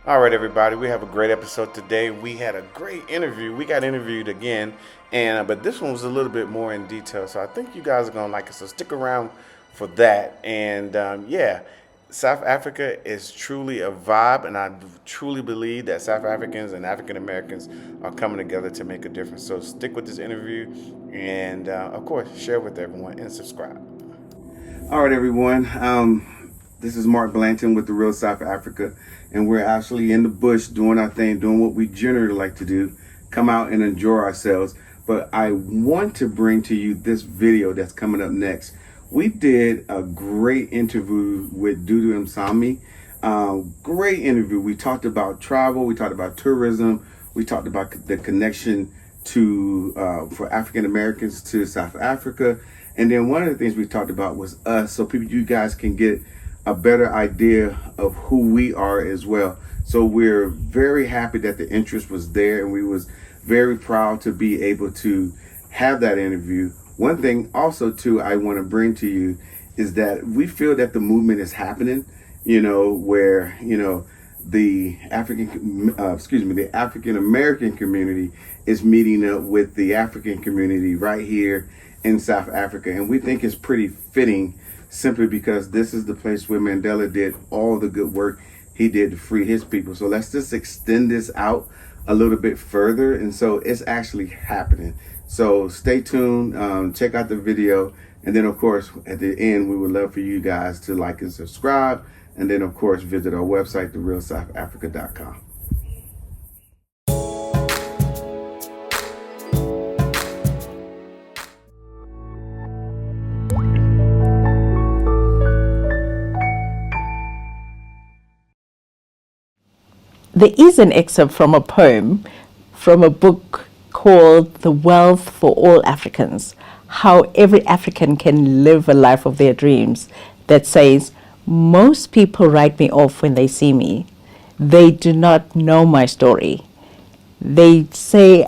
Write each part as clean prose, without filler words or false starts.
All right, everybody, we have a great episode today. We had a great interview. We got interviewed again, and but this one was a little bit more in detail. So I think you guys are gonna like it. So stick around for that. And South Africa is truly a vibe, and I truly believe that South Africans and African Americans are coming together to make a difference. So stick with this interview, and of course, share with everyone and subscribe. All right, everyone. This is Mark Blanton with the Real South Africa, and we're actually in the bush doing our thing, doing what we generally like to do, come out and enjoy ourselves. But I want to bring to you this video that's coming up next. We did a great interview with Dudu Msomi. Great interview. We talked about travel, we talked about tourism, we talked about the connection to for African Americans to South Africa. And then one of the things we talked about was us, so you guys can get a better idea of who we are as well. So we're very happy that the interest was there, and we was very proud to be able to have that interview. One thing also too I want to bring to you is that we feel that the movement is happening, where, the the African American community is meeting up with the African community right here in South Africa. And we think it's pretty fitting, simply because this is the place where Mandela did all the good work he did to free his people. So let's just extend this out a little bit further. And so it's actually happening. So stay tuned, check out the video. And then, of course, at the end, we would love for you guys to like and subscribe. And then, of course, visit our website, therealsouthafrica.com. There is an excerpt from a poem from a book called The Wealth for All Africans, How Every African Can Live a Life of Their Dreams, that says, most people write me off when they see me. They do not know my story. They say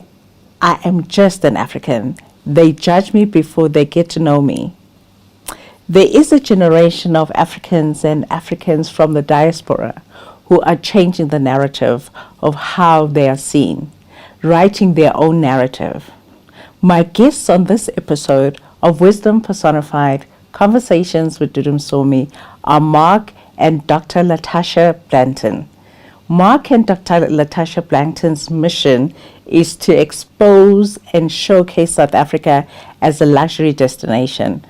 I am just an African. They judge me before they get to know me. There is a generation of Africans and Africans from the diaspora who are changing the narrative of how they are seen, writing their own narrative. My guests on this episode of Wisdom Personified, Conversations with Dudu Msomi, are Mark and Dr. LaTasha Blanton. Mark and Dr. LaTasha Blanton's mission is to expose and showcase South Africa as a luxury destination,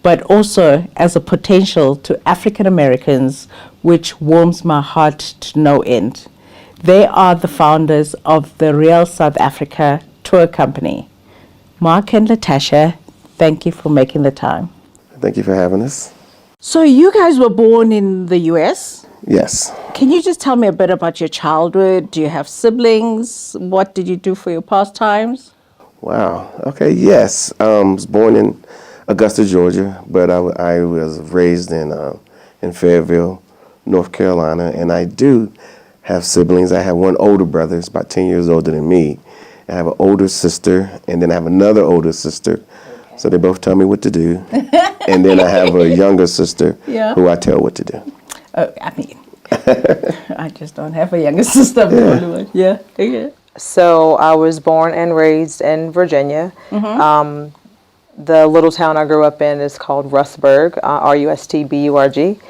but also as a potential to African Americans, which warms my heart to no end. They are the founders of the Real South Africa tour company. Mark and LaTasha, thank you for making the time. Thank you for having us. So you guys were born in the US? Yes. Can you just tell me a bit about your childhood? Do you have siblings? What did you do for your pastimes? Wow. Okay. Yes. I was born in Augusta, Georgia, but I was raised in Fayetteville, North Carolina, and I do have siblings. I have one older brother, he's about 10 years older than me. I have an older sister, and then I have another older sister. So they both tell me what to do. And then I have a younger sister who I tell what to do. I just don't have a younger sister. I'm the only one. Yeah. Okay. So I was born and raised in Virginia. Mm-hmm. The little town I grew up in is called Rustburg, Rustburg.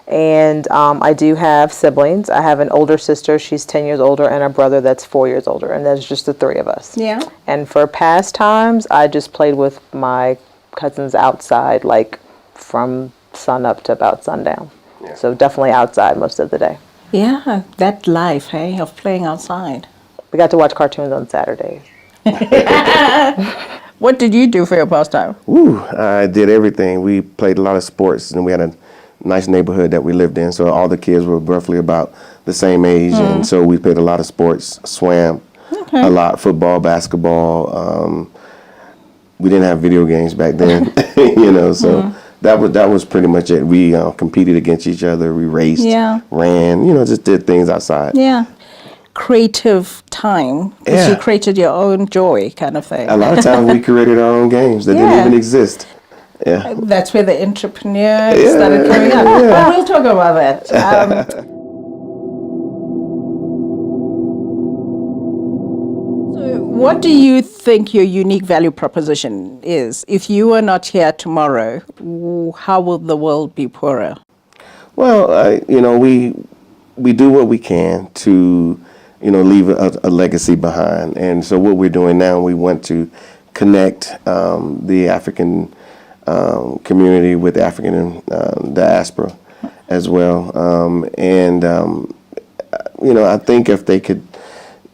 And I do have siblings. I have an older sister, she's 10 years older, and a brother that's 4 years older, and that's just the three of us. Yeah. And for pastimes, I just played with my cousins outside, like from sun up to about sundown. Yeah. So definitely outside most of the day. Yeah, that life, hey, of playing outside. We got to watch cartoons on Saturdays. What did you do for your pastime? I did everything. We played a lot of sports, and we had a nice neighborhood that we lived in, so all the kids were roughly about the same age, and so we played a lot of sports, swam a lot, football, basketball. We didn't have video games back then, so that was pretty much it. We competed against each other, we raced, ran, just did things outside. Yeah. Creative time, because you created your own joy kind of thing. A lot of times we created our own games that didn't even exist. Yeah. That's where the entrepreneur started coming up. Well, we'll talk about that. What do you think your unique value proposition is? If you were not here tomorrow, how will the world be poorer? Well, we do what we can to, leave a legacy behind. And so what we're doing now, we want to connect the African community with the African diaspora as well. I think if they could,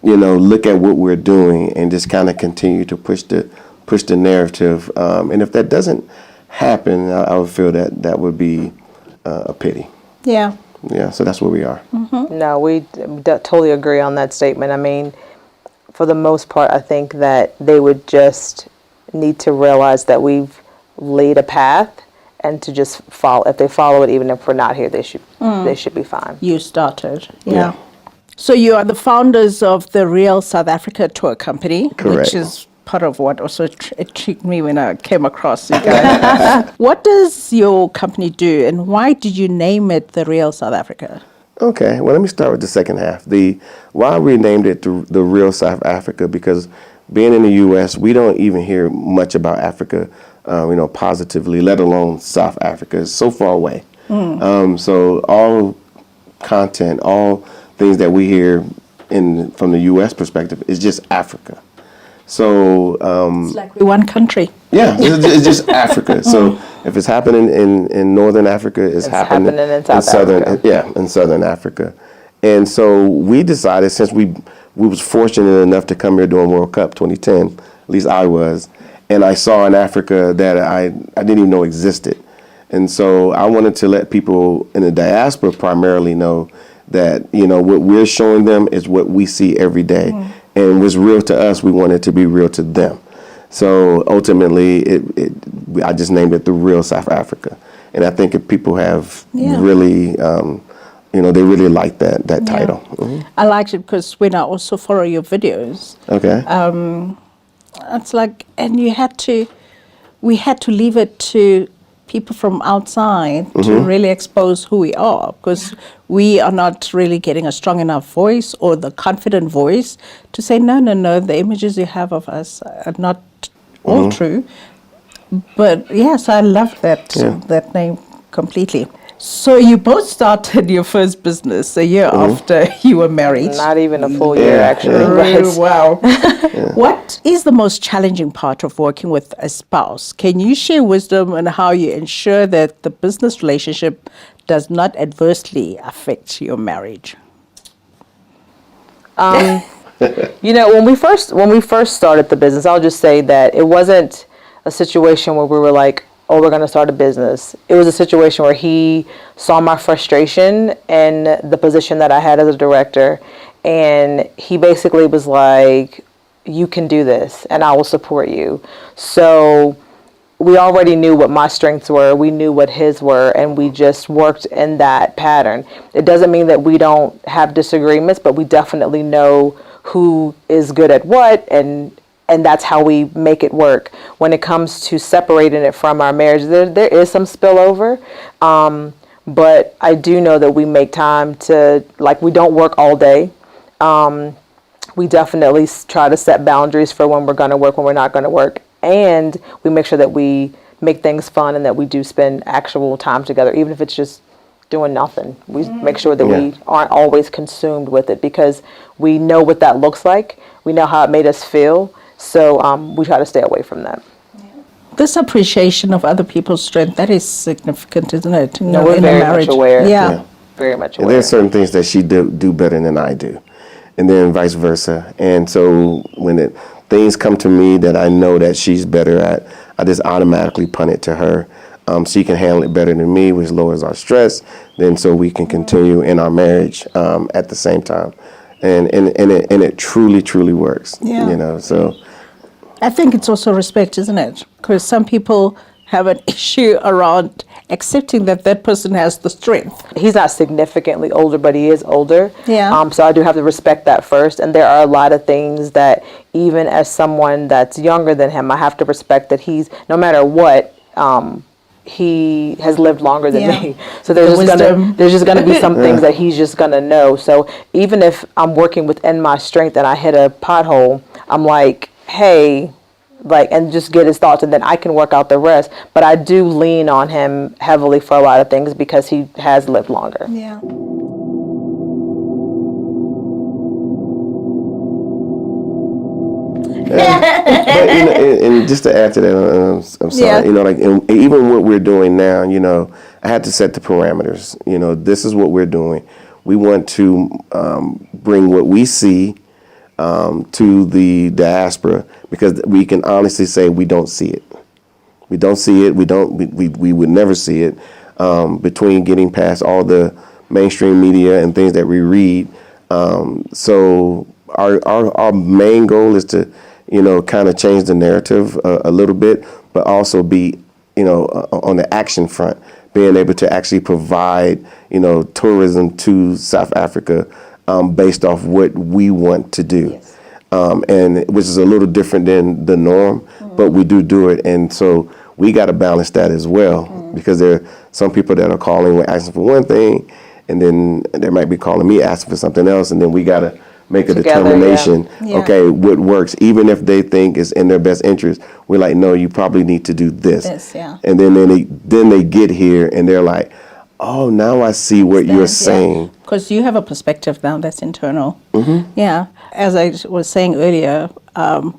look at what we're doing and just kind of continue to push the narrative. And if that doesn't happen, I would feel that would be a pity. Yeah. Yeah, so that's where we are. Mm-hmm. No, we totally agree on that statement. I mean, for the most part, I think that they would just need to realize that we've laid a path, and to just follow. If they follow it, even if we're not here, they should be fine. You started. Yeah. So you are the founders of the Real South Africa Tour Company, Correct. Which is part of what also intrigued me when I came across you guys. What does your company do, and why did you name it the Real South Africa? Okay, well, let me start with the second half. Why we named it the Real South Africa, because being in the U.S., we don't even hear much about Africa, positively, let alone South Africa. It's so far away. So all content, all things that we hear from the U.S. perspective is just Africa. So It's like we're one country. yeah, it's just Africa. So if it's happening in Northern Africa, it's happening in South Southern Africa. Yeah, in Southern Africa. And so we decided, since we was fortunate enough to come here during World Cup 2010, at least I was, and I saw an Africa that I didn't even know existed. And so I wanted to let people in the diaspora primarily know that, what we're showing them is what we see every day. And what's real to us, we want it to be real to them. So ultimately, I just named it the Real South Africa. And I think if people have really, they really like that title. Mm-hmm. I liked it because when I also follow your videos, Okay. it's like, and we had to leave it to people from outside to really expose who we are, because we are not really getting a strong enough voice or the confident voice to say, no, the images you have of us are not all true. But yes, I love that name completely. So you both started your first business a year after you were married. Not even a full year, actually. Really? Wow. What is the most challenging part of working with a spouse? Can you share wisdom on how you ensure that the business relationship does not adversely affect your marriage? When we first started the business, I'll just say that it wasn't a situation where we were like, oh, we're going to start a business. It was a situation where he saw my frustration and the position that I had as a director. And he basically was like, you can do this and I will support you. So we already knew what my strengths were. We knew what his were, and we just worked in that pattern. It doesn't mean that we don't have disagreements, but we definitely know who is good at what, and that's how we make it work. When it comes to separating it from our marriage, there is some spillover, but I do know that we make time to, like, we don't work all day. We definitely try to set boundaries for when we're going to work, when we're not going to work, and we make sure that we make things fun and that we do spend actual time together, even if it's just doing nothing. We make sure that we aren't always consumed with it, because we know what that looks like. We know how it made us feel. So we try to stay away from that. This appreciation of other people's strength, that is significant, isn't it? We're very much aware. Yeah. Very much And aware. there's certain things that she do better than I do, and then vice versa. And so when things come to me that I know that she's better at, I just automatically punt it to her. She can handle it better than me, which lowers our stress. Then so we can continue in our marriage at the same time. And it truly works. Yeah. So I think it's also respect, isn't it? Because some people have an issue around accepting that person has the strength. He's not significantly older, but he is older. Yeah. So I do have to respect that first. And there are a lot of things that, even as someone that's younger than him, I have to respect that he's, no matter what, he has lived longer than Yeah. me. So The wisdom. there's just gonna be some things that he's just gonna know. So even if I'm working within my strength and I hit a pothole, I'm like, hey, like, and just get his thoughts, and then I can work out the rest. But I do lean on him heavily for a lot of things because he has lived longer. Yeah. But and just to add to that, I'm sorry. Yeah. You know, like and even what we're doing now, you know, I had to set the parameters. You know, this is what we're doing. We want to bring what we see to the diaspora because we can honestly say we don't see it. We don't see it. We would never see it between getting past all the mainstream media and things that we read. So our main goal is to, you know, kind of change the narrative a little bit, but also be, you know, on the action front, being able to actually provide, you know, tourism to South Africa based off what we want to do. Yes. And which is a little different than the norm, but we do it. And so we got to balance that as well because there are some people that are calling, we're asking for one thing, and then they might be calling me asking for something else. And then we got to make a Together, determination, yeah. okay, what works, even if they think it's in their best interest. We're like, no, you probably need to do this. Yeah. And then they get here and they're like, oh, now I see what you're saying. Because you have a perspective now that's internal. Yeah. As I was saying earlier,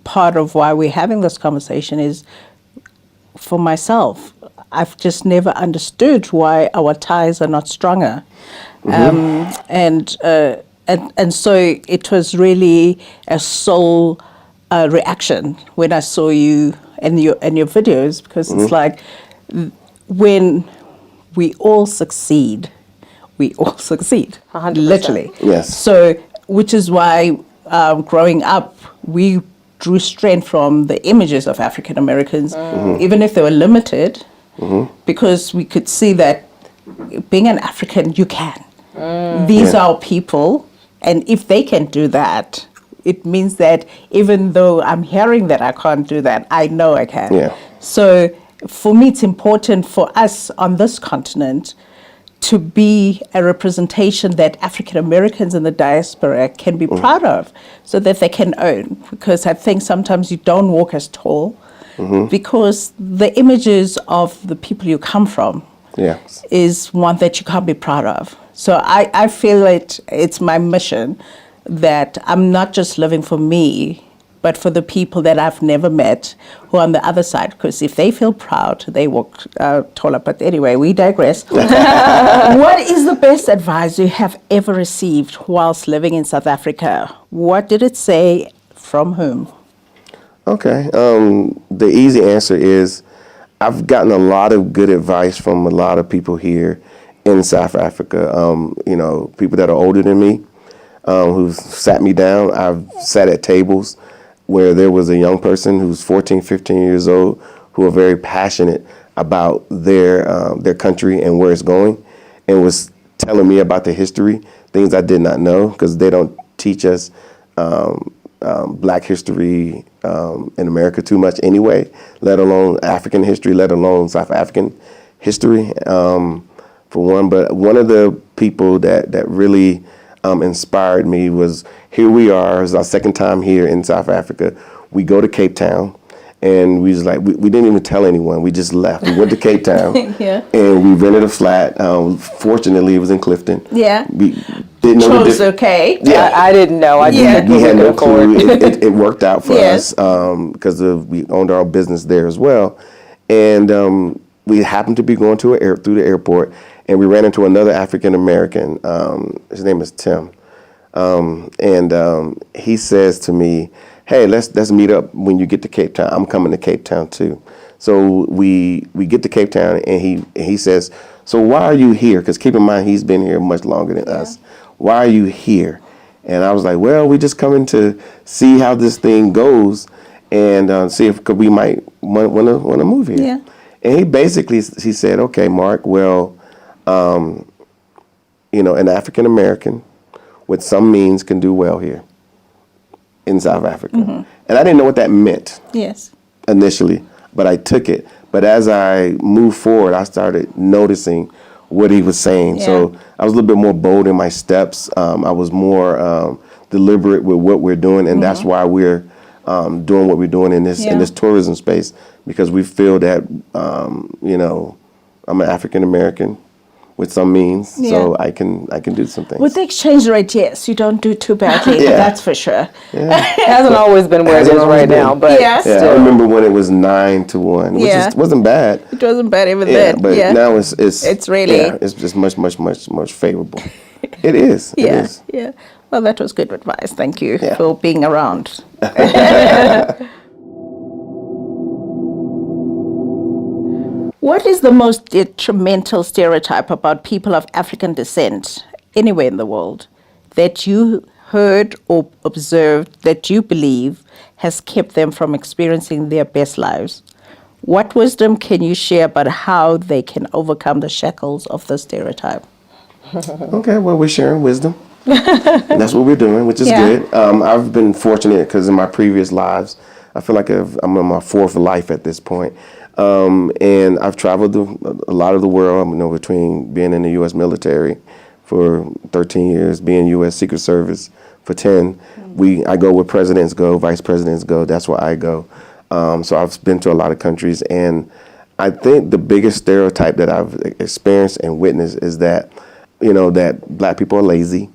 part of why we're having this conversation is for myself. I've just never understood why our ties are not stronger. And so it was really a soul reaction when I saw you and your videos, because it's like when we all succeed, we all succeed. 100%. Literally. Yes. So, which is why growing up, we drew strength from the images of African Americans, even if they were limited, because we could see that being an African, you can. These are our people, and if they can do that, it means that even though I'm hearing that I can't do that, I know I can. Yeah. So for me, it's important for us on this continent to be a representation that African Americans in the diaspora can be proud of, so that they can own. Because I think sometimes you don't walk as tall because the images of the people you come from is one that you can't be proud of. So I feel it's my mission that I'm not just living for me, but for the people that I've never met who are on the other side. Because if they feel proud, they walk taller. But anyway, we digress. What is the best advice you have ever received whilst living in South Africa? What did it say? From whom? Okay. The easy answer is I've gotten a lot of good advice from a lot of people here in South Africa. You know, people that are older than me who've sat me down. I've sat at tables where there was a young person who's 14, 15 years old who are very passionate about their country and where it's going, and was telling me about the history, things I did not know, because they don't teach us Black history in America too much anyway, let alone African history, let alone South African history, for one. But one of the people that really inspired me was, here we are, it's our second time here in South Africa. We go to Cape Town, and we was like, we didn't even tell anyone. We just left. We went to Cape Town, and we rented a flat. Fortunately, it was in Clifton. Yeah. We didn't know Chose okay. Yeah. I didn't know. I didn't We had no afford. clue. It worked out for us because we owned our business there as well, and we happened to be going through the airport, and we ran into another African American. His name is Tim, and he says to me, "Hey, let's meet up when you get to Cape Town. I'm coming to Cape Town too." So we get to Cape Town, and he says, "So why are you here?" Because keep in mind, he's been here much longer than us. Why are you here? And I was like, well, we're just coming to see how this thing goes, and see if we might want to move here. Yeah. And he said, okay, Mark, well, you know, an African American with some means can do well here in South Africa. And I didn't know what that meant Yes. initially, but I took it. But as I moved forward, I started noticing what he was saying. So I was a little bit more bold in my steps. I was more deliberate with what we're doing, and that's why we're doing what we're doing in this tourism space, because we feel that I'm an African American with some means, so I can do some things. With the exchange rate, yes, you don't do too badly. That's for sure. It hasn't always been where it is right now, but I remember when it was 9-1, which wasn't bad. It wasn't bad even then. But now it's really it's just much favorable. It is. It is. Yeah. Well, that was good advice. Thank you for being around. What is the most detrimental stereotype about people of African descent anywhere in the world that you heard or observed that you believe has kept them from experiencing their best lives? What wisdom can you share about how they can overcome the shackles of the stereotype? Okay, well, we're sharing wisdom. And that's what we're doing, which is good. I've been fortunate because in my previous lives, I feel like I'm in my fourth life at this point. And I've traveled a lot of the world, between being in the U.S. military for 13 years, being U.S. Secret Service for 10. I go where presidents go, vice presidents go. That's where I go. So I've been to a lot of countries. And I think the biggest stereotype that I've experienced and witnessed is that, that black people are lazy,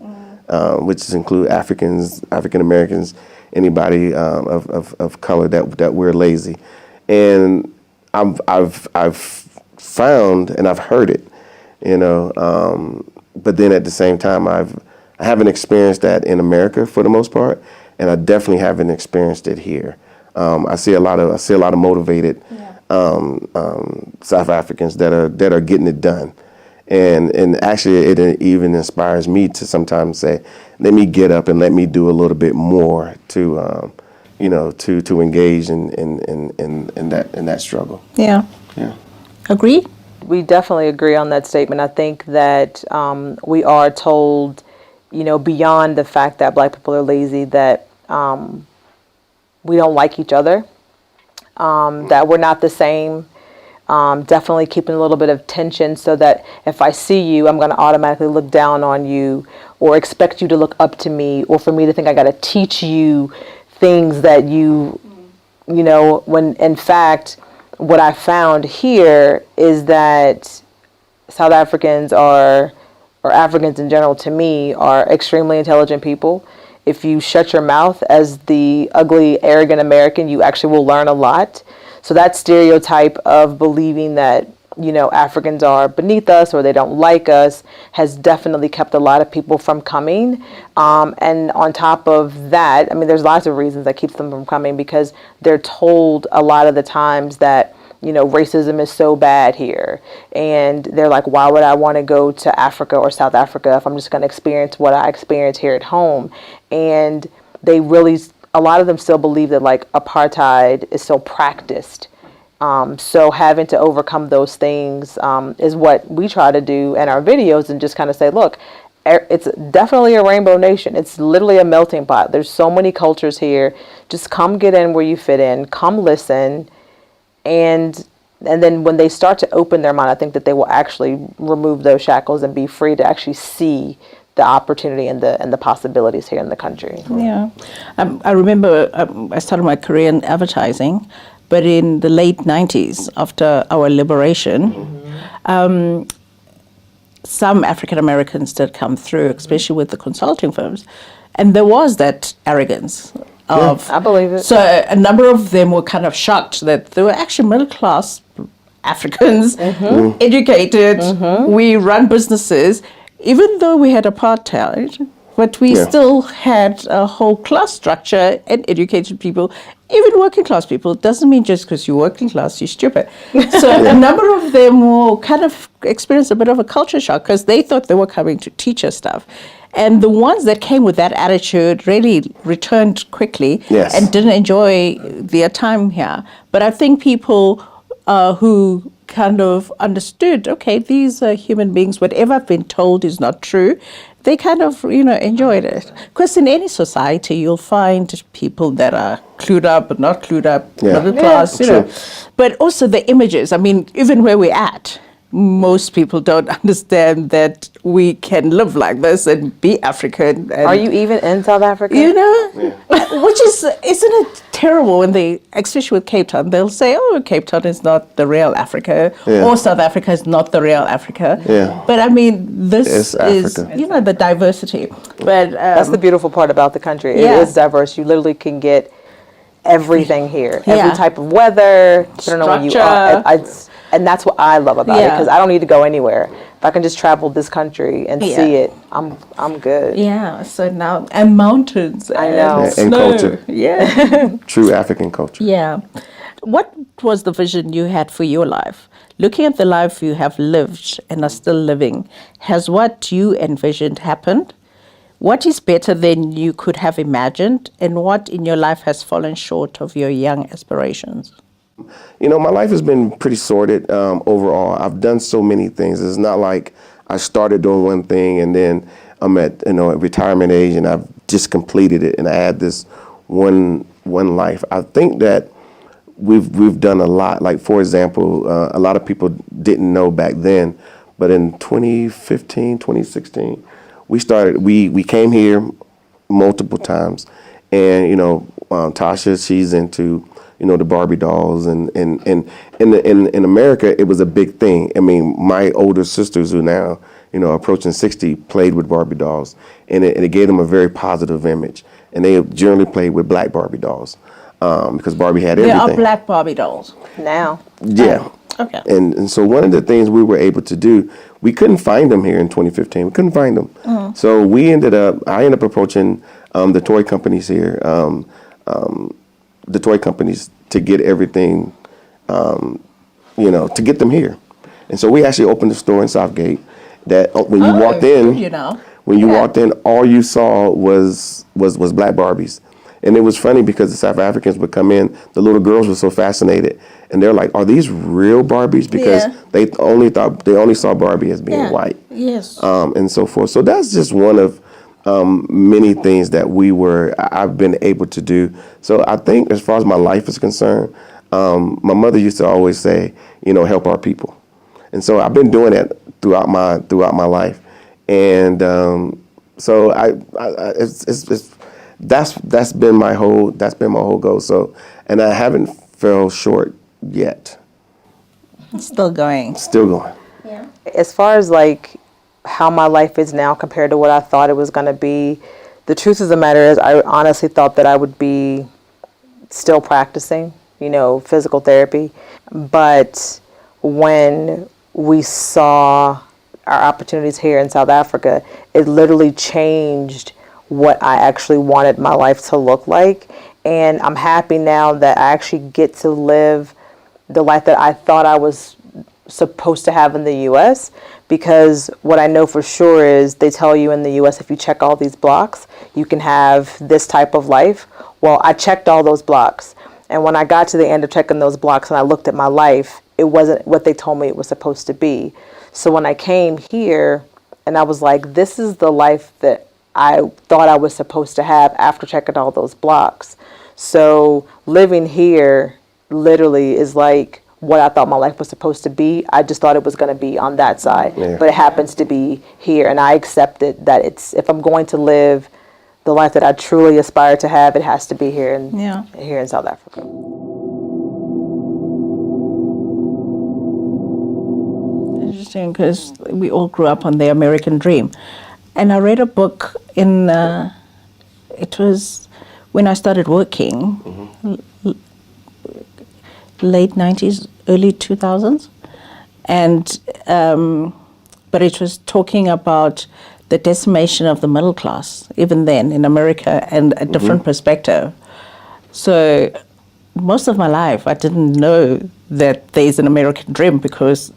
which include Africans, African Americans, anybody of color that we're lazy. And I've found and I've heard it, but then at the same time I haven't experienced that in America for the most part, and I definitely haven't experienced it here. I see a lot of motivated South Africans that are getting it done, and actually it even inspires me to sometimes say, let me get up and let me do a little bit more to to engage in that struggle. Yeah. Agree? We definitely agree on that statement. I think that we are told, beyond the fact that black people are lazy, that we don't like each other, that we're not the same. Definitely keeping a little bit of tension so that if I see you, I'm going to automatically look down on you or expect you to look up to me, or for me to think I got to teach you things that when in fact, what I found here is that South Africans or Africans in general, to me, are extremely intelligent people. If you shut your mouth as the ugly, arrogant American, you actually will learn a lot. So that stereotype of believing that, Africans are beneath us or they don't like us has definitely kept a lot of people from coming. And on top of that, there's lots of reasons that keeps them from coming, because they're told a lot of the times that, racism is so bad here. And they're like, why would I want to go to Africa or South Africa if I'm just going to experience what I experience here at home? And a lot of them still believe that apartheid is so practiced. So having to overcome those things is what we try to do in our videos, and just kind of say, look, it's definitely a rainbow nation. It's literally a melting pot. There's so many cultures here. Just come get in where you fit in. Come listen. And then when they start to open their mind, I think that they will actually remove those shackles and be free to actually see the opportunity and the possibilities here in the country. Yeah. I remember I started my career in advertising, but in the late 90s, after our liberation, some African Americans did come through, especially with the consulting firms, and there was that arrogance. I believe it. So a number of them were kind of shocked that they were actually middle-class Africans, educated, we run businesses, even though we had apartheid, but we still had a whole class structure and educated people, even working class people. It doesn't mean just because you're working class, you're stupid. So a number of them will kind of experience a bit of a culture shock because they thought they were coming to teach us stuff. And the ones that came with that attitude really returned quickly and didn't enjoy their time here. But I think people who kind of understood, okay, these are human beings, whatever I've been told is not true, they kind of, enjoyed it. Because in any society, you'll find people that are clued up but not clued up, middle class, true. But also the images, I mean, even where we're at, most people don't understand that we can live like this and be African. And, Are you even in South Africa? which is, isn't it terrible when they, especially with Cape Town, they'll say, oh, Cape Town is not the real Africa, or South Africa is not the real Africa. Yeah. But I mean, this is, Africa. the diversity. But That's the beautiful part about the country. It is diverse. You literally can get everything here. Every type of weather. I don't know where you are. And that's what I love about it, because I don't need to go anywhere. If I can just travel this country and see it, I'm good. Yeah, so now, and mountains. I know. And snow. culture. Yeah. True African culture. Yeah. What was the vision you had for your life? Looking at the life you have lived and are still living, has what you envisioned happened? What is better than you could have imagined? And what in your life has fallen short of your young aspirations? My life has been pretty sorted overall. I've done so many things. It's not like I started doing one thing and then I'm at retirement age and I've just completed it and I had this one life. I think that we've done a lot. Like, for example, a lot of people didn't know back then, but in 2015, 2016, we came here multiple times, and Tasha, she's into the Barbie dolls, and in America it was a big thing. I mean, my older sisters who now approaching 60 played with Barbie dolls, and it gave them a very positive image, and they generally played with black Barbie dolls because Barbie had everything. There are black Barbie dolls Now. Yeah. Okay. And so one of the things we were able to do, we couldn't find them here in 2015. We couldn't find them. So I ended up approaching the toy companies here, the toy companies, to get everything, to get them here. And so we actually opened a store in Southgate that when you walked in, when you walked in, all you saw was black Barbies. And it was funny because the South Africans would come in, the little girls were so fascinated, and they're like, "Are these real Barbies?" Because they only saw Barbie as being white. Yes. And so forth. So that's just one of many things that I've been able to do. So I think as far as my life is concerned, my mother used to always say, help our people. And so I've been doing that throughout my life. And so that's been my whole goal. So, and I haven't fell short yet. Still going. Still going. Yeah. As far as like how my life is now compared to what I thought it was going to be, the truth of the matter is I honestly thought that I would be still practicing, physical therapy. But when we saw our opportunities here in South Africa, it literally changed what I actually wanted my life to look like. And I'm happy now that I actually get to live the life that I thought I was supposed to have in the U.S. Because what I know for sure is they tell you in the U.S. if you check all these blocks, you can have this type of life. Well, I checked all those blocks. And when I got to the end of checking those blocks and I looked at my life, it wasn't what they told me it was supposed to be. So when I came here and I was like, this is the life that I thought I was supposed to have after checking all those blocks. So living here literally is like what I thought my life was supposed to be. I just thought it was going to be on that side, but it happens to be here. And I accepted that if I'm going to live the life that I truly aspire to have, it has to be here here in South Africa. Interesting, because we all grew up on the American dream. And I read a book it was when I started working, late 90s, early 2000s. And, but it was talking about the decimation of the middle class, even then in America, and a different perspective. So most of my life, I didn't know that there's an American dream, because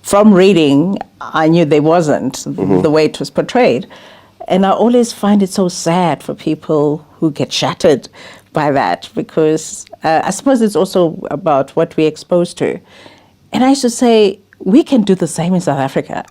from reading, I knew there wasn't the way it was portrayed. And I always find it so sad for people who get shattered by that, because I suppose it's also about what we're exposed to. And I used to say, we can do the same in South Africa.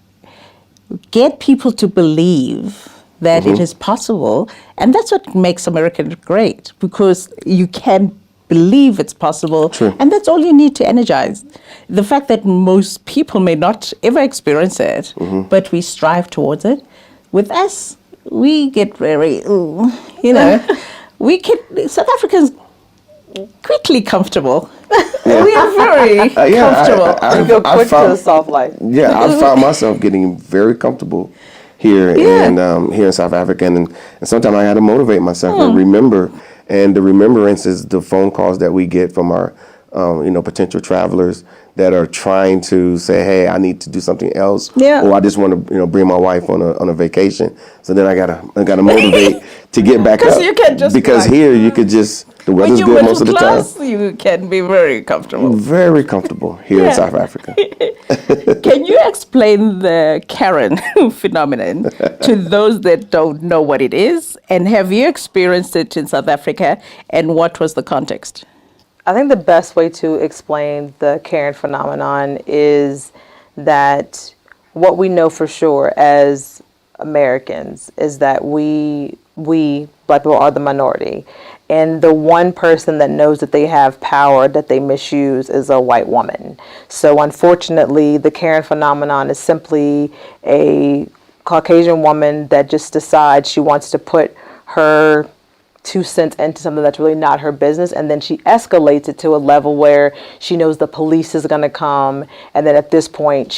Get people to believe that it is possible. And that's what makes America great, because you can believe it's possible. True. And that's all you need to energize. The fact that most people may not ever experience it, but we strive towards it. With us, we get very, South Africans quickly comfortable. We are very comfortable. You go quick to the soft life. Yeah, I found myself getting very comfortable here here in South Africa, and sometimes I had to motivate myself and remember. And the remembrance is the phone calls that we get from our potential travelers that are trying to say, hey, I need to do something else, or I just want to bring my wife on a vacation. So then I gotta motivate to get back up. You can't just because here you could just the weather's good most of the time. You can be very comfortable. Very comfortable here in South Africa. Can you explain the Karen phenomenon to those that don't know what it is? And have you experienced it in South Africa? And what was the context? I think the best way to explain the Karen phenomenon is that what we know for sure as Americans is that we Black people are the minority. And the one person that knows that they have power that they misuse is a white woman. So unfortunately, the Karen phenomenon is simply a Caucasian woman that just decides she wants to put her 2 cents into something that's really not her business, and then she escalates it to a level where she knows the police is going to come, and then at this point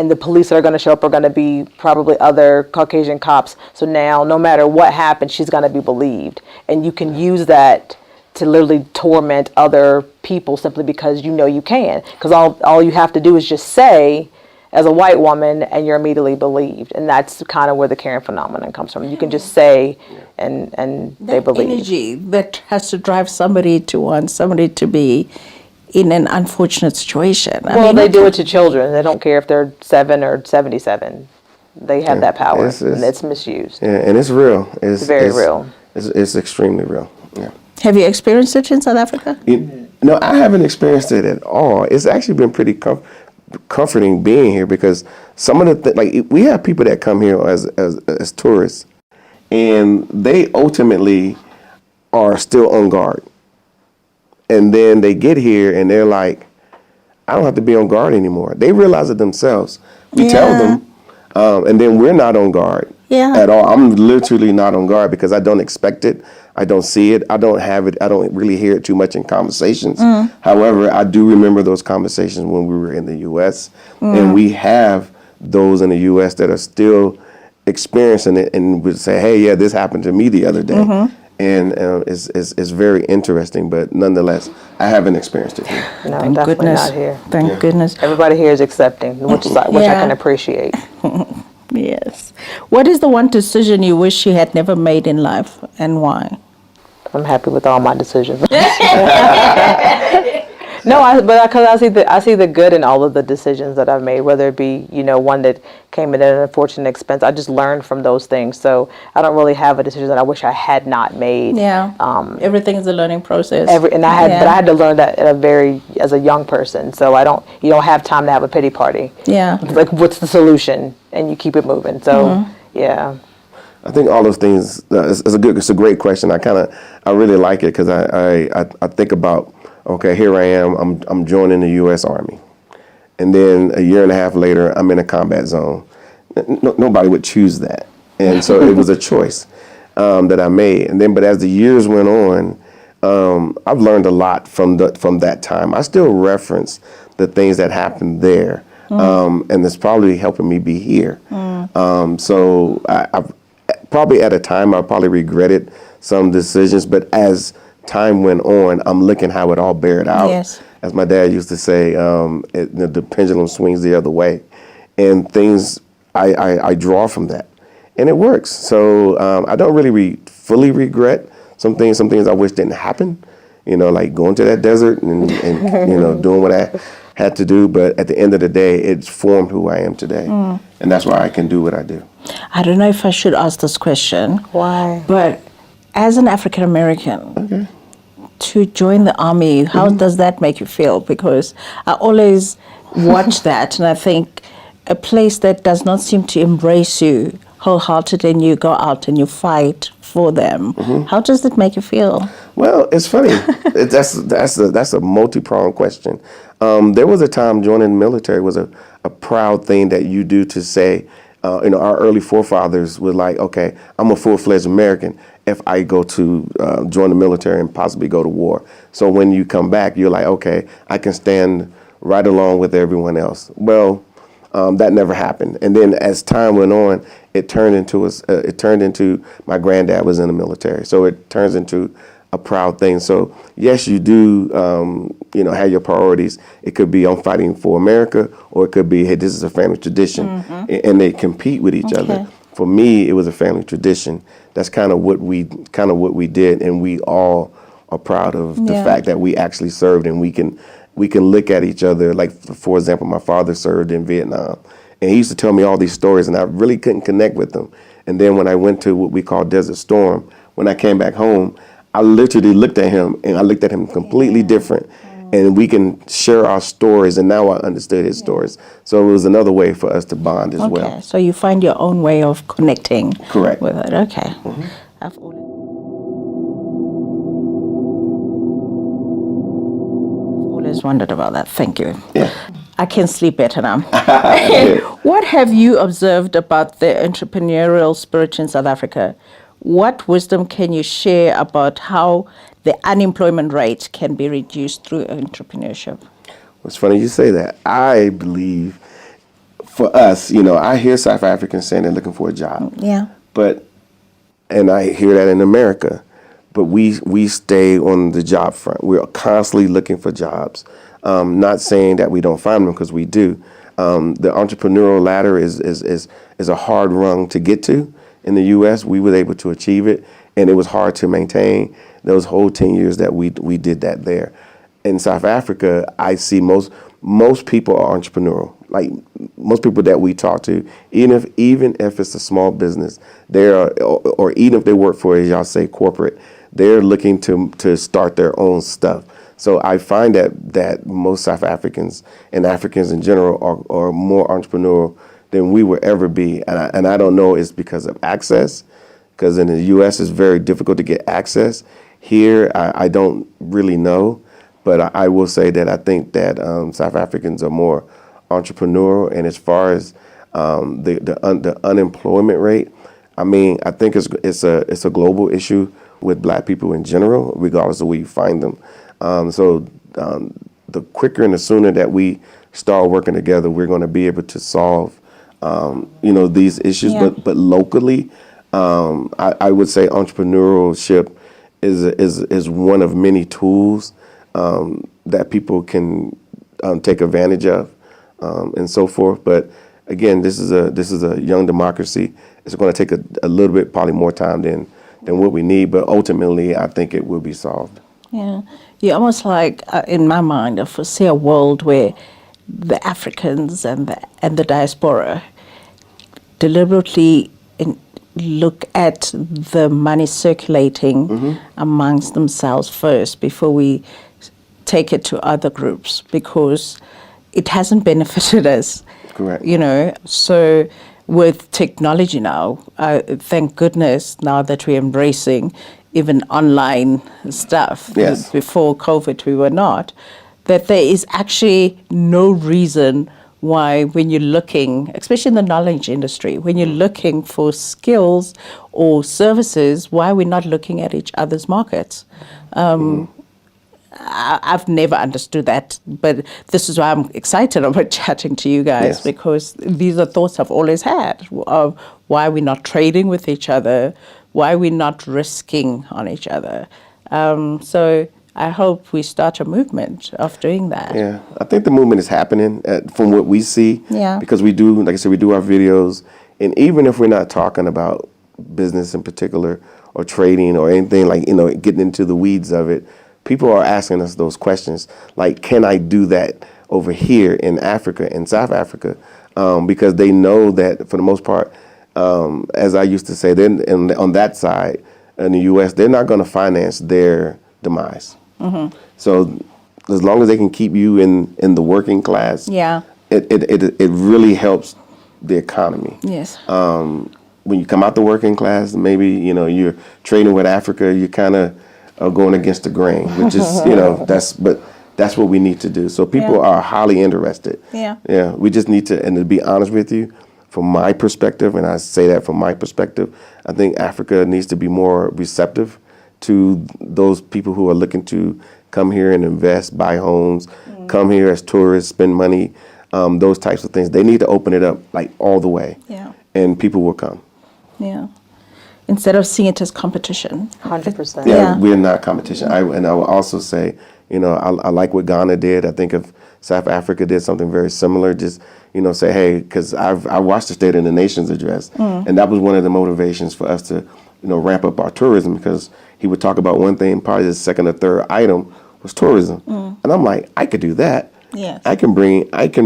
the police that are going to show up are going to be probably other Caucasian cops. So now, no matter what happens, she's going to be believed. And you can use that to literally torment other people simply because you can. Because all you have to do is just say, as a white woman, and you're immediately believed. And that's kind of where the Karen phenomenon comes from. You can just say, and they believe. Energy that has to drive somebody to want somebody to be in an unfortunate situation. They do it to children. They don't care if they're 7 or 77. They have that power, and it's misused. Yeah, and it's real. It's very real. It's extremely real. Yeah. Have you experienced it in South Africa? No, I haven't experienced it at all. It's actually been pretty comforting being here, because some of the we have people that come here as tourists, and they ultimately are still on guard. And then they get here and they're like, I don't have to be on guard anymore. They realize it themselves. We tell them, and then we're not on guard at all. I'm literally not on guard because I don't expect it. I don't see it. I don't have it. I don't really hear it too much in conversations. However, I do remember those conversations when we were in the U.S. And we have those in the U.S. that are still experiencing it and would say, hey, yeah, this happened to me the other day. And it's very interesting, but nonetheless, I haven't experienced it here. No, Thank definitely goodness. not here. Thank goodness. Everybody here is accepting, which I can appreciate. Yes. What is the one decision you wish you had never made in life, and why? I'm happy with all my decisions. Because I see the good in all of the decisions that I've made, whether it be one that came at an unfortunate expense. I just learned from those things, so I don't really have a decision that I wish I had not made. Yeah. Everything is a learning process. But I had to learn that as a young person. So you don't have time to have a pity party. Yeah. Like, what's the solution? And you keep it moving. So yeah. I think all those things. It's a great question. I really like it because I think about. Okay, here I am. I'm joining the U.S. Army, and then a year and a half later, I'm in a combat zone. Nobody would choose that, and so it was a choice that I made. And then, but as the years went on, I've learned a lot from that time. I still reference the things that happened there, and it's probably helping me be here. So I've probably at a time I probably regretted some decisions, but as time went on, I'm looking how it all bared out. Yes. As my dad used to say, the pendulum swings the other way, and things I draw from that, and it works. So I don't really fully regret some things. Some things I wish didn't happen. Like going to that desert and doing what I had to do. But at the end of the day, it's formed who I am today, and that's why I can do what I do. I don't know if I should ask this question. Why? But as an African American, to join the army, how does that make you feel? Because I always watch that and I think a place that does not seem to embrace you wholeheartedly and you go out and you fight for them, how does it make you feel? Well, it's funny. That's a multi-pronged question. There was a time joining the military was a proud thing that you do to say, our early forefathers were like, okay, I'm a full-fledged American if I go to join the military and possibly go to war. So when you come back, you're like, okay, I can stand right along with everyone else. Well, that never happened. And then as time went on, it turned into my granddad was in the military. So it turns into a proud thing. So yes, you do, have your priorities. It could be I'm fighting for America, or it could be, hey, this is a family tradition, and they compete with each other. For me, it was a family tradition. That's kind of what we did, and we all are proud of the fact that we actually served, and we can look at each other. Like, for example, my father served in Vietnam, and he used to tell me all these stories, and I really couldn't connect with them. And then when I went to what we call Desert Storm, when I came back home, I literally looked at him, and I looked at him completely different. And we can share our stories, and now I understood his stories. So it was another way for us to bond as well. Okay, so you find your own way of connecting Correct. with it. Okay. I've always wondered about that. Thank you. Yeah. I can sleep better now. What have you observed about the entrepreneurial spirit in South Africa? What wisdom can you share about how the unemployment rate can be reduced through entrepreneurship? It's funny you say that. I believe for us, I hear South Africans saying they're looking for a job. Yeah. And I hear that in America, but we stay on the job front. We're constantly looking for jobs. Not saying that we don't find them, because we do. The entrepreneurial ladder is a hard rung to get to. In the U.S., we were able to achieve it, and it was hard to maintain those whole 10 years that we did that there. In South Africa, I see most people are entrepreneurial. Like most people that we talk to, even if it's a small business, they are, or even if they work for, as y'all say, corporate, they're looking to start their own stuff. So I find that most South Africans and Africans in general are more entrepreneurial than we will ever be. And I don't know it's because of access, because in the U.S. it's very difficult to get access. Here, I don't really know, but I will say that I think that South Africans are more entrepreneurial. And as far as the unemployment rate, I mean, I think it's a global issue with Black people in general, regardless of where you find them. So the quicker and the sooner that we start working together, we're going to be able to solve these issues. Yeah. But locally, I would say entrepreneurship is one of many tools that people can take advantage of, and so forth. But again, this is a young democracy. It's going to take a little bit, probably more time than what we need. But ultimately, I think it will be solved. Yeah. You almost like, in my mind, I foresee a world where the Africans and the diaspora deliberately look at the money circulating amongst themselves first before we take it to other groups, because it hasn't benefited us. Correct. So with technology now, thank goodness now that we're embracing even online stuff. Yes. Before COVID, we were not. That there is actually no reason why, when you're looking, especially in the knowledge industry, when you're looking for skills or services, why we're not looking at each other's markets. I've never understood that, but this is why I'm excited about chatting to you guys, Yes. because these are thoughts I've always had of why we're not trading with each other, why we're not risking on each other. So I hope we start a movement of doing that. Yeah, I think the movement is happening from what we see. Yeah. Because we do, like I said, we do our videos, and even if we're not talking about business in particular or trading or anything, like, getting into the weeds of it, people are asking us those questions, like, can I do that over here in Africa, in South Africa? Because they know that for the most part, as I used to say, then on that side in the U.S., they're not going to finance their demise. So as long as they can keep you in the working class, Yeah. it really helps the economy. Yes. When you come out the working class, maybe you're trading with Africa, you kind of are going against the grain, which is that's what we need to do. So people Yeah. are highly interested. Yeah. Yeah. We just need to, and to be honest with you, from my perspective, and I say that from my perspective, I think Africa needs to be more receptive to those people who are looking to come here and invest, buy homes, come here as tourists, spend money, those types of things. They need to open it up like all the way, Yeah. and people will come. Yeah. Instead of seeing it as competition. 100%. Yeah, Yeah. we're not competition. I will also say, I like what Ghana did. I think if South Africa did something very similar, just say, hey, because I watched the State of the Nations address, and that was one of the motivations for us to ramp up our tourism, because he would talk about one thing, probably the second or third item was tourism, and I'm like, I could do that. Yes. I can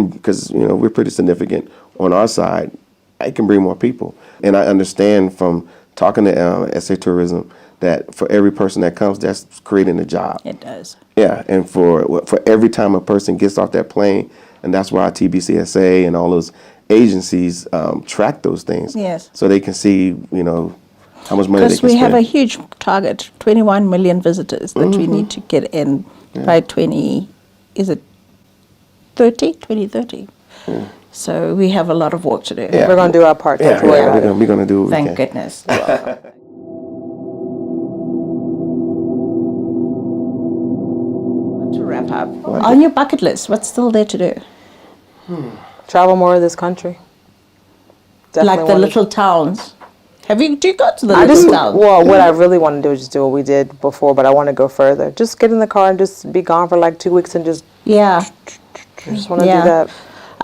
because we're pretty significant on our side. I can bring more people, and I understand from talking to SA Tourism that for every person that comes, that's creating a job. It does. Yeah, and for every time a person gets off that plane, and that's why TBCSA and all those agencies track those things. Yes. So they can see, how much money they Because can we spend. have a huge target, 21 million visitors that we need to get in by 2030? So we have a lot of work to do. Yeah. We're going to do our part. Yeah, Don't you worry about it. we're gonna do what we Thank can. goodness. To wrap up, on your bucket list, what's still there to do? Travel more of this country. Definitely Like the wanna- little towns. Do you go to the I little just, towns? well, what I really want to do is just do what we did before, but I want to go further. Just get in the car and just be gone for like 2 weeks and just Yeah. want to do that.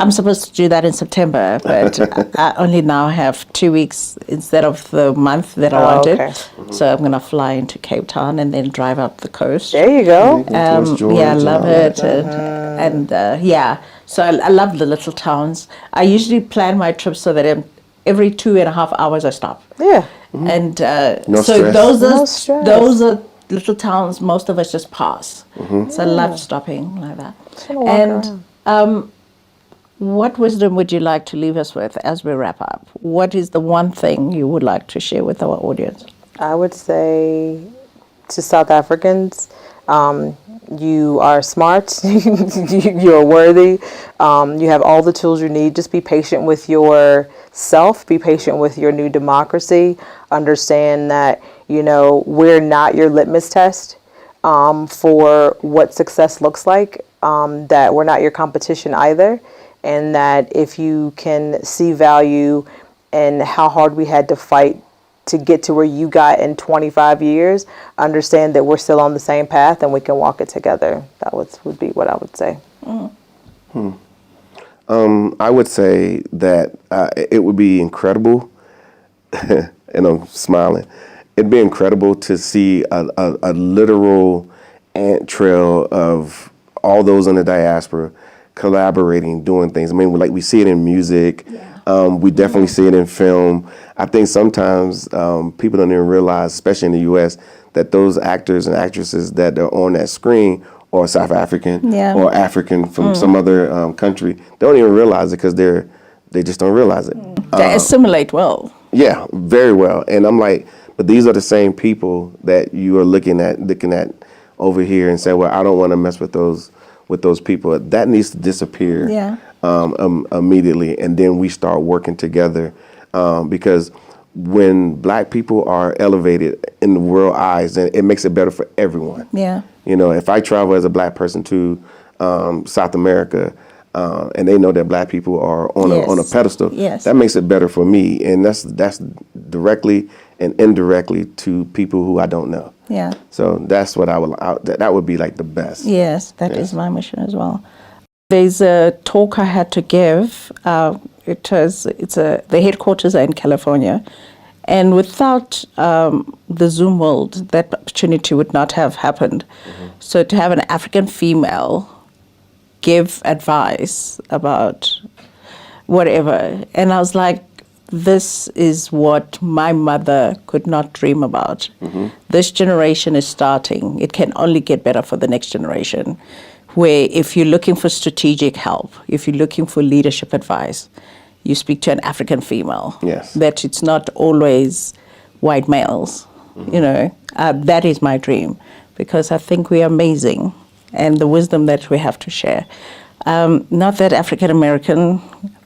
I'm supposed to do that in September, but I only now have 2 weeks instead of the month that I Oh, wanted. okay. So I'm going to fly into Cape Town and then drive up the coast. There you go. Towards George Yeah, I and love all that. it. And yeah, so I love the little towns. I usually plan my trips so that every 2.5 hours I stop. Yeah. And No so stress. No stress. those are little towns most of us just pass. So I love stopping like that. wanna walk And what wisdom would you like to leave us with as we wrap up? What is the one thing you would like to share with our audience? I would say to South Africans, you are smart, you're worthy, you have all the tools you need. Just be patient with yourself, be patient with your new democracy. Understand that, we're not your litmus test for what success looks like, that we're not your competition either, and that if you can see value in how hard we had to fight to get to where you got in 25 years, understand that we're still on the same path and we can walk it together. That would be what I would say. I would say that it would be incredible, and I'm smiling. It'd be incredible to see a literal ant trail of all those in the diaspora collaborating, doing things. I mean, like we see it in music. We definitely see it in film. I think sometimes people don't even realize, especially in the U.S., that those actors and actresses that are on that screen are South African or African from some other country. They don't even realize it because they just don't realize it. They assimilate well. Yeah, very well. And I'm like, but these are the same people that you are looking at over here and say, well, I don't want to mess with those people. That needs to disappear immediately, and then we start working together because when Black people are elevated in the world eyes, then it makes it better for everyone. Yeah. If I travel as a Black person to South America, and they know that Black people are on a pedestal, that makes it better for me, and that's directly and indirectly to people who I don't know. Yeah. So that's what that would be like the best. Yes, that is my mission as well. There's a talk I had to give. The headquarters are in California, and without the Zoom world, that opportunity would not have happened. So to have an African female give advice about whatever, and I was like, this is what my mother could not dream about. This generation is starting. It can only get better for the next generation. Where if you're looking for strategic help, if you're looking for leadership advice, you speak to an African female. Yes. That it's not always white males. You know, that is my dream, because I think we are amazing, and the wisdom that we have to share. Not that African American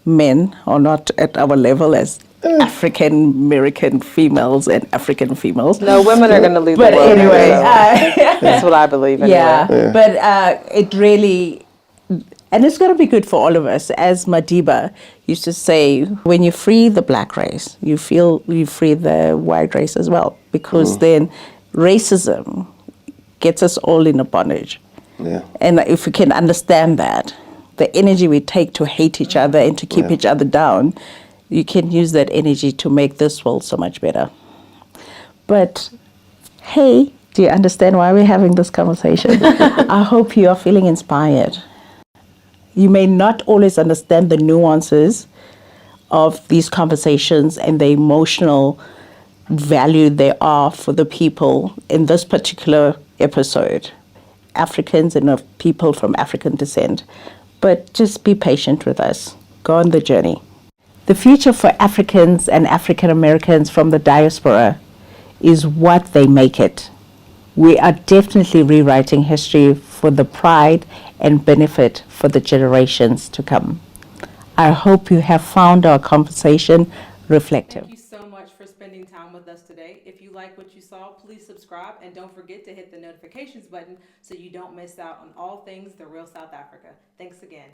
men are not at our level as African American females and African females. No, women are going to lead the But world. anyway, That's what I believe anyway. yeah. But it really, and it's going to be good for all of us. As Madiba used to say, when you free the black race, you free the white race as well, because then racism gets us all in a bondage. Yeah. And if we can understand that, the energy we take to hate each other and to keep each other down, you can use that energy to make this world so much better. But hey, do you understand why we're having this conversation? I hope you are feeling inspired. You may not always understand the nuances of these conversations and the emotional value they are for the people in this particular episode, Africans and of people from African descent. But just be patient with us. Go on the journey. The future for Africans and African Americans from the diaspora is what they make it. We are definitely rewriting history for the pride and benefit for the generations to come. I hope you have found our conversation reflective. Thank you so much for spending time with us today. If you like what you saw, please subscribe and don't forget to hit the notifications button so you don't miss out on all things The Real South Africa. Thanks again.